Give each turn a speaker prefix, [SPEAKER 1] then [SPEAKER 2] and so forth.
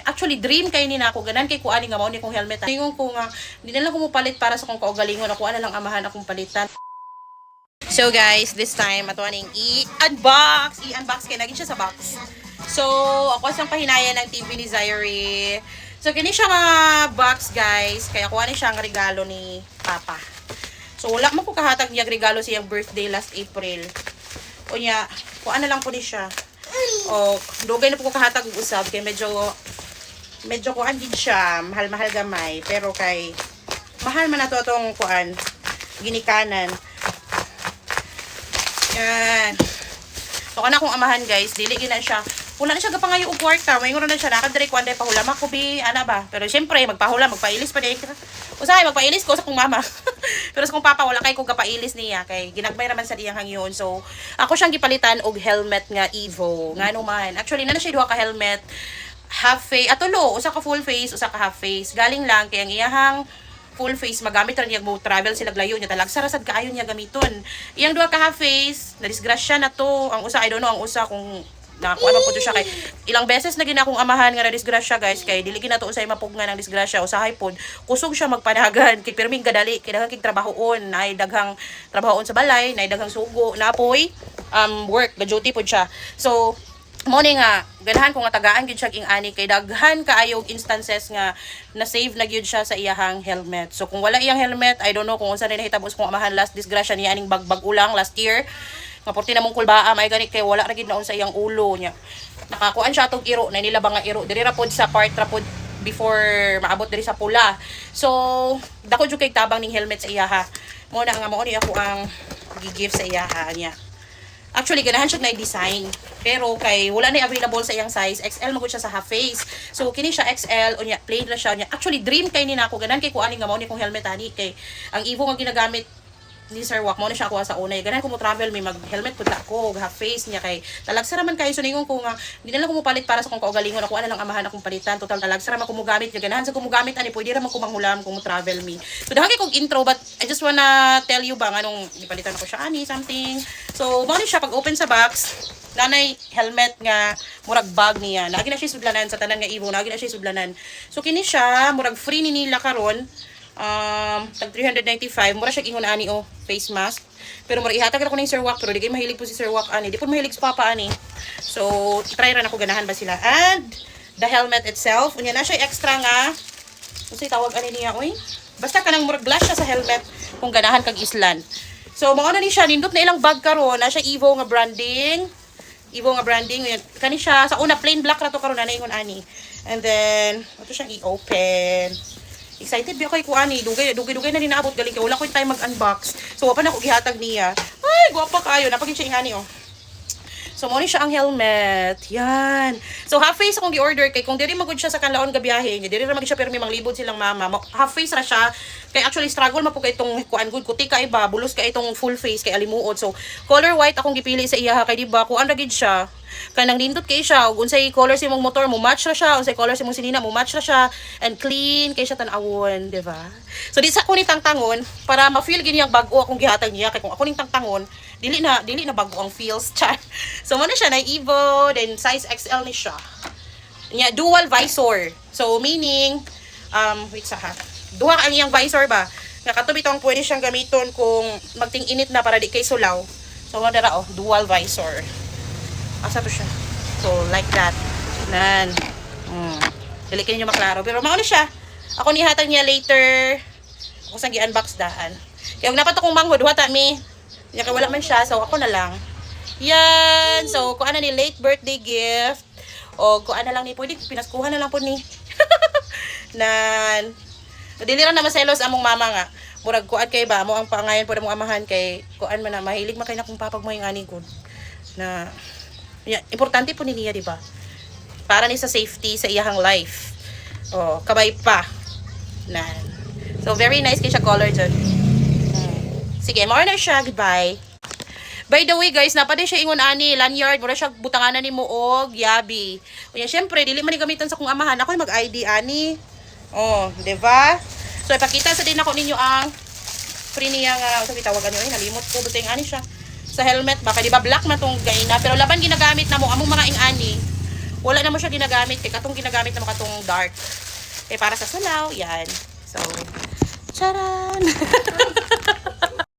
[SPEAKER 1] Actually, dream kay ni nako ganan kay kuani nga mao ni kong helmet. Tingon ko nga di na lang ko mo palit para sa kong kaugalingon ako ana lang amahan akong palitan. So guys, this time ato aning i-unbox kay naging siya sa box. So ako sang pahinaya ng TV ni Zaire. So kini siya nga box guys, kaya kuha ni siya ang regalo ni Papa. So wala man ko kahatag niya regalo siyang birthday last April. O niya, kuha na lang po ni siya. O dugay na po ko kahatag og usab kay medyo kuan gid siya, mahal-mahal gamay, pero kay mahal man nato atong kuan ginikanan. Yan. So kana kong amahan guys, dili gina siya. Wala na siya gapangayo og kwarta, may ngoro na siya nakadire kuan day pahulama ko bi ana ba. Pero syempre magpahula, magpailis pa day. Usahay magpailis ko sa kong mama. Pero sa kong papa wala kay ko gapailis niya kay ginagbay naman sa diyang hangyon. So ako siyang gipalitan og helmet nga Evo. Ngano man. Actually na siya duha ka helmet. Half face, atulo, usa ka full face, usa ka half face. Galing lang kay ang iyahang full face magamit ra niya mo travel sila glayo niya talag sarasad kaayo niya gamiton. Iyang duha ka half face, na disgrasya na to. Ang usa I don't know ang usa kung nakakuha pa po siya kay ilang beses na gina akong amahan nga na disgrasya guys kay dili gina to usay mapugnan ng disgrasya usahay pod kusog siya magpanagan kay pirming kadali kay daghang kig trabahoon nay daghang trabahoon sa balay nay daghang sugo napoy work the duty pod siya. So mo ni nga ganahan ko nga tagaan gyud siya ing ani kay daghan kaayog instances nga na save na gyud siya sa iyahang helmet. So kung wala iyang helmet I don't know kung unsa rin nahitabo sa kong amahan last disgrasya niya aning bagbag ulang last year nga porti na mong kulbaa may gani kay wala ra gid naon sa iyang ulo niya. Nakakuan siya tog iro na nila ba nga iro diri ra pod sa part ra pod before maabot diri sa pula. So dako jud kay tabang ning helmet sa iyaha. Mo na nga mao ni ako ang gi-give sa iyaha niya. Actually, ganahan siya na design. Pero kay wala na available sa iyang size. XL magud siya sa half face. So kini siya XL unya plain ra siya unya. Actually dream kay ni nako ganan kay kuani nga mao ni kong helmet ani kay ang Evo nga ginagamit ni Sir Wak mo na siya kuha sa unay. Ganahan ko mo travel may mag helmet pud ko half face niya kay talagsara man kayo suningon ko nga di na lang ko mo palit para sa kong kaugalingon ako ana lang amahan akong palitan total talagsara man ko mo gamit niya ganahan sa ko mo gamit ani pwede ra man ko manghulam kung mo travel me. So dahil kog intro but I just wanna tell you ba nganong gipalitan ako siya ani something. So mao ni siya pag open sa box nanay helmet nga murag bag niya. Lagi na siya sudlanan sa tanan nga Evo, lagi na siya sudlanan. So kini siya murag free ni nila karon. Tag 395 mura siya ingon ani face mask pero mura ihatag ra ko ning Sir Wak pero di kay mahilig po si Sir Wak ani di po mahilig si Papa ani so try ra nako ganahan ba sila and the helmet itself unya na siya extra nga unsay tawag ani niya oy basta kanang murag glass siya sa helmet kung ganahan kag islan so mao na ni siya nindot na ilang bag karon na siya Evo nga branding kani siya sa una plain black ra to karon na ingon ani and then ato siyang i-open. Excited ba kay kuani dugay na din naabot galing kay wala ko time mag-unbox. So wa pa na ko gihatag niya. Ay, gwapa kayo. Napagin siya ingani So mo ni siya ang helmet. Yan. So half face akong gi-order kay kung diri magud siya sa kanlaon ga biyahe, diri ra mag siya pero may manglibot silang mama. Half face ra siya. Kay actually struggle man po kay itong kuan good kuti ka iba, bulos ka itong full face kay alimuot. So color white akong gipili sa iya kay di ba kuan ra gid siya. Kanang nindot kay siya ug unsay color sa imong motor mo match ra siya unsay color sa imong sinina mo match ra siya and clean kay siya tan-awon di ba so di sa ko ni tangtangon para ma-feel gini ang bag-o akong gihatag niya kay kung ako ning tangtangon dili na bag-o ang feels chat so mo na siya na Evo then size XL ni siya nya dual visor so meaning wait sa ha duha ang iyang visor ba nga katubi tong pwede siyang gamiton kung magting-init na para di kay sulaw so mo dara dual visor. Asa to siya? So, like that. Nan. Dili kayo maklaro. Pero mauna siya. Ako nihatag niya later. Ako sang gi-unbox daan. Kaya huwag napat akong manghod. Wata mi. Kaya wala man siya. So, ako na lang. Yan. So, kung ano ni late birthday gift. O kung ano lang ni. Pwede pinaskuhan na lang po ni. Nan. Dili ra na maselos among mama nga. Murag kuan kay ba. Mo ang pangayan po na mong amahan kay kuan man na. Mahilig makay na kung papag mo yung ani ko. Na yeah, importante po niya, di ba? Para ni sa safety sa iyahang life. Oh, kabay pa. Nan. So very nice kay siya color dyan. Sige, more na siya. Goodbye. By the way, guys, napade siya ingon ani lanyard, mura siya butanganan ni muog, yabi. Unya syempre, dili man ni gamitan sa kong amahan. Ako mag-ID ani. Oh, di ba? So ipakita sa din ako ninyo ang free niya nga, sabi tawagan niyo, nalimot ko buteng ani siya. Sa helmet baka di ba black man tong gaina pero laban ginagamit na mo among mga ingani Wala na mo siya ginagamit. Kaya katong ginagamit na katong dark. Kaya para sa sulaw, yan. So, charan!